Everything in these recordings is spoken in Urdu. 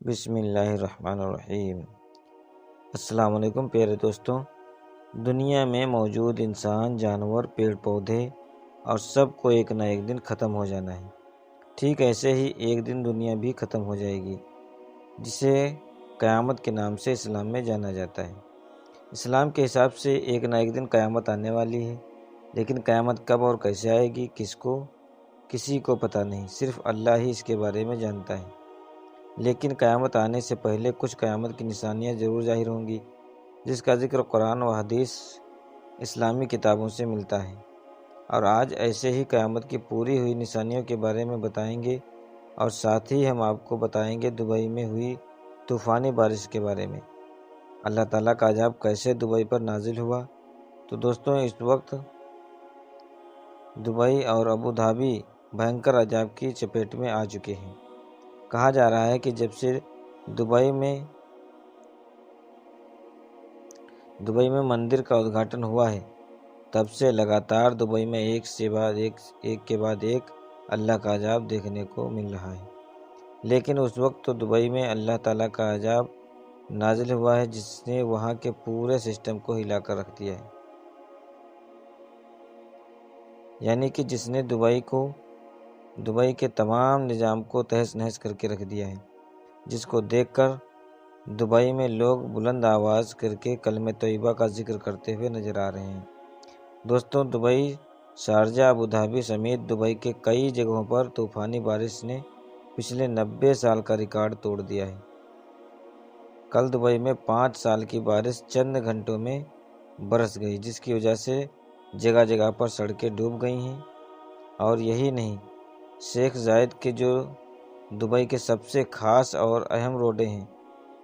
بسم اللہ الرحمن الرحیم۔ السلام علیکم پیارے دوستوں۔ دنیا میں موجود انسان، جانور، پیڑ پودے اور سب کو ایک نہ ایک دن ختم ہو جانا ہے۔ ٹھیک ایسے ہی ایک دن دنیا بھی ختم ہو جائے گی، جسے قیامت کے نام سے اسلام میں جانا جاتا ہے۔ اسلام کے حساب سے ایک نہ ایک دن قیامت آنے والی ہے، لیکن قیامت کب اور کیسے آئے گی کسی کو پتہ نہیں، صرف اللہ ہی اس کے بارے میں جانتا ہے۔ لیکن قیامت آنے سے پہلے کچھ قیامت کی نشانیاں ضرور ظاہر ہوں گی، جس کا ذکر قرآن و حدیث اسلامی کتابوں سے ملتا ہے۔ اور آج ایسے ہی قیامت کی پوری ہوئی نشانیوں کے بارے میں بتائیں گے، اور ساتھ ہی ہم آپ کو بتائیں گے دبئی میں ہوئی طوفانی بارش کے بارے میں۔ اللہ تعالیٰ کا عذاب کیسے دبئی پر نازل ہوا۔ تو دوستوں، اس وقت دبئی اور ابوظہبی بھینکر عذاب کی چپیٹ میں آ چکے ہیں۔ کہا جا رہا ہے کہ جب سے دبئی میں مندر کا ادگھاٹن ہوا ہے، تب سے لگاتار دبئی میں ایک کے بعد ایک اللہ کا عذاب دیکھنے کو مل رہا ہے۔ لیکن اس وقت تو دبئی میں اللہ تعالیٰ کا عذاب نازل ہوا ہے، جس نے وہاں کے پورے سسٹم کو ہلا کر رکھ دیا ہے۔ یعنی کہ جس نے دبئی کے تمام نظام کو تہس نہس کر کے رکھ دیا ہے، جس کو دیکھ کر دبئی میں لوگ بلند آواز کر کے کلمہ طیبہ کا ذکر کرتے ہوئے نظر آ رہے ہیں۔ دوستوں، دبئی، شارجہ، ابوظہبی سمیت دبئی کے کئی جگہوں پر طوفانی بارش نے پچھلے 90 سال کا ریکارڈ توڑ دیا ہے۔ کل دبئی میں 5 سال کی بارش چند گھنٹوں میں برس گئی، جس کی وجہ سے جگہ جگہ پر سڑکیں ڈوب گئی ہیں۔ اور یہی نہیں، شیخ زاید کے جو دبئی کے سب سے خاص اور اہم روڈیں ہیں،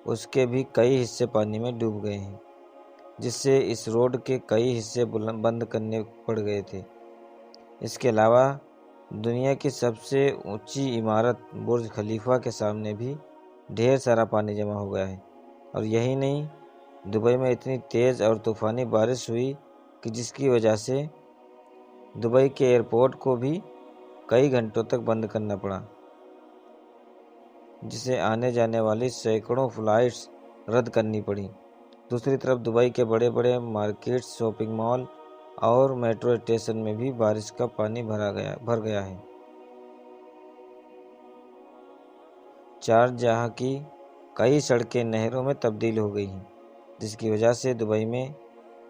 اس کے بھی کئی حصے پانی میں ڈوب گئے ہیں، جس سے اس روڈ کے کئی حصے بند کرنے پڑ گئے تھے۔ اس کے علاوہ دنیا کی سب سے اونچی عمارت برج خلیفہ کے سامنے بھی ڈھیر سارا پانی جمع ہو گیا ہے۔ اور یہی نہیں، دبئی میں اتنی تیز اور طوفانی بارش ہوئی کہ جس کی وجہ سے دبئی کے ایئرپورٹ کو بھی کئی گھنٹوں تک بند کرنا پڑا، جسے آنے جانے والی سینکڑوں فلائٹس رد کرنی پڑی۔ دوسری طرف دبئی کے بڑے بڑے مارکیٹس، شاپنگ مال اور میٹرو اسٹیشن میں بھی بارش کا پانی بھر گیا ہے۔ شارجہ کی کئی سڑکیں نہروں میں تبدیل ہو گئی ہیں، جس کی وجہ سے دبئی میں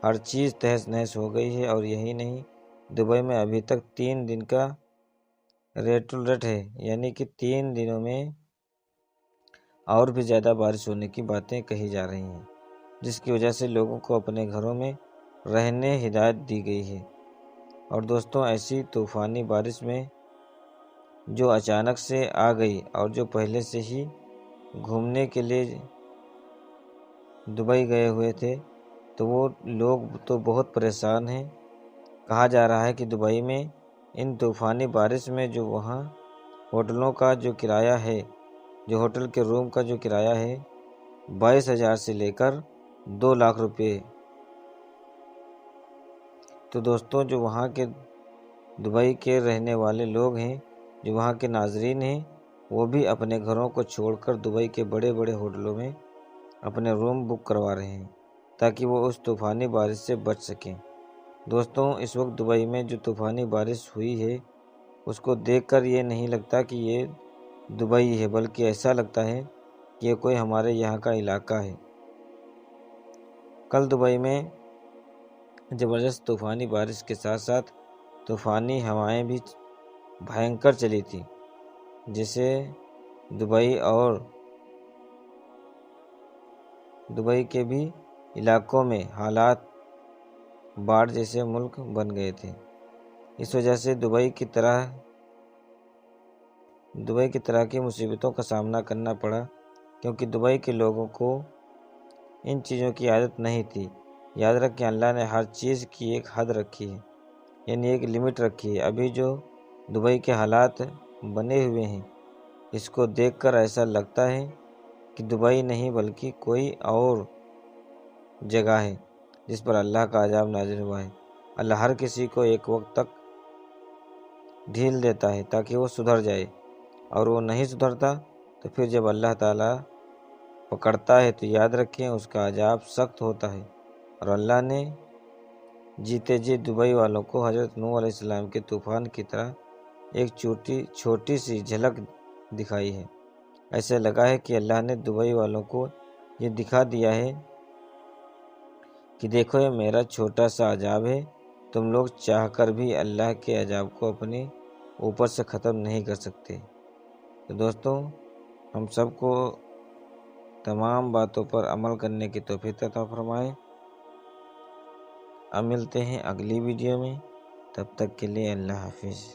ہر چیز تہس نہس ہو گئی ہے۔ اور یہی نہیں، دبئی میں ابھی تک 3 دن کا ریڈ الرٹ ہے، یعنی کہ 3 دنوں میں اور بھی زیادہ بارش ہونے کی باتیں کہی جا رہی ہیں، جس کی وجہ سے لوگوں کو اپنے گھروں میں رہنے ہدایت دی گئی ہے۔ اور دوستوں، ایسی طوفانی بارش میں جو اچانک سے آ گئی اور جو پہلے سے ہی گھومنے کے لیے دبئی گئے ہوئے تھے، تو وہ لوگ تو بہت پریشان ہیں۔ کہا جا رہا ہے کہ دبئی میں ان طوفانی بارش میں جو وہاں ہوٹلوں کا جو کرایہ ہے، جو ہوٹل کے روم کا جو کرایہ ہے، 22,000 سے لے کر 2 لاکھ روپے۔ تو دوستوں، جو وہاں کے دبئی کے رہنے والے لوگ ہیں، جو وہاں کے ناظرین ہیں، وہ بھی اپنے گھروں کو چھوڑ کر دبئی کے بڑے بڑے ہوٹلوں میں اپنے روم بک کروا رہے ہیں، تاکہ وہ اس طوفانی بارش سے بچ سکیں۔ دوستوں، اس وقت دبئی میں جو طوفانی بارش ہوئی ہے، اس کو دیکھ کر یہ نہیں لگتا کہ یہ دبئی ہے، بلکہ ایسا لگتا ہے کہ یہ کوئی ہمارے یہاں کا علاقہ ہے۔ کل دبئی میں زبردست طوفانی بارش کے ساتھ ساتھ طوفانی ہوائیں بھی بھینکر چلی تھیں، جسے دبئی کے بھی علاقوں میں حالات باڑھ جیسے ملک بن گئے تھے۔ اس وجہ سے دبئی کی طرح کی مصیبتوں کا سامنا کرنا پڑا، کیونکہ دبئی کے لوگوں کو ان چیزوں کی عادت نہیں تھی۔ یاد رکھیں، اللہ نے ہر چیز کی ایک حد رکھی ہے، یعنی ایک لمٹ رکھی ہے۔ ابھی جو دبئی کے حالات بنے ہوئے ہیں، اس کو دیکھ کر ایسا لگتا ہے کہ دبئی نہیں بلکہ کوئی اور جگہ ہے جس پر اللہ کا عذاب نازل ہوا ہے۔ اللہ ہر کسی کو ایک وقت تک ڈھیل دیتا ہے تاکہ وہ سدھر جائے، اور وہ نہیں سدھرتا تو پھر جب اللہ تعالیٰ پکڑتا ہے تو یاد رکھیں اس کا عذاب سخت ہوتا ہے۔ اور اللہ نے جیتے جی دبئی والوں کو حضرت نوح علیہ السلام کے طوفان کی طرح ایک چھوٹی سی جھلک دکھائی ہے۔ ایسے لگا ہے کہ اللہ نے دبئی والوں کو یہ دکھا دیا ہے کہ دیکھو یہ میرا چھوٹا سا عذاب ہے، تم لوگ چاہ کر بھی اللہ کے عذاب کو اپنے اوپر سے ختم نہیں کر سکتے۔ تو دوستوں، ہم سب کو تمام باتوں پر عمل کرنے کی توفیق عطا فرمائے۔ اب ملتے ہیں اگلی ویڈیو میں، تب تک کے لیے اللہ حافظ۔